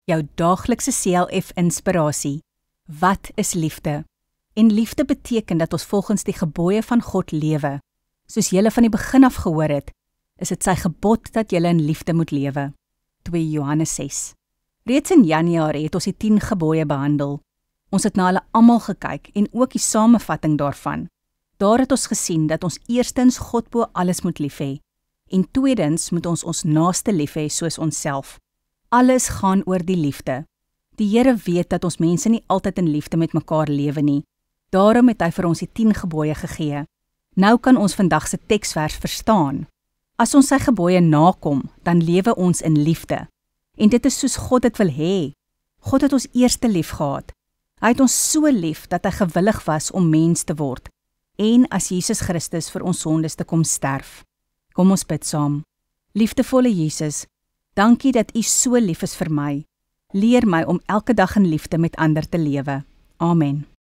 jou daaglikse CLF inspirasie. Wat is liefde? En liefde beteken dat ons volgens die gebooie van God lewe. Soos julle van die begin af gehoor het, is dit sy gebod dat julle in liefde moet lewe. 2 Johannes 6. Reeds in Januarie het ons die 10 gebooie behandel. Ons het na hulle almal gekyk en ook die samevatting daarvan. Daar het ons gesien dat ons eerstens God bo alles moet lief hê, en tweedens moet ons naaste lief hê soos onsself. Alles gaan oor die liefde. Die Here weet dat ons mense nie altyd in liefde met mekaar lewe nie. Daarom het hy vir ons die 10 gebooie gegee. Nou kan ons vandag se teksvers verstaan. As ons sy gebooie nakom, dan lewe ons in liefde. En dit is soos God dit wil hê. God het ons eerste lief gehad. Hy het ons so lief dat hy gewillig was om mens te word. En as Jesus Christus vir ons sondes te kom sterf. Kom ons bid saam. Liefdevolle Jesus, dankie dat U so lief is vir my. Leer my om elke dag in liefde met ander te lewe. Amen.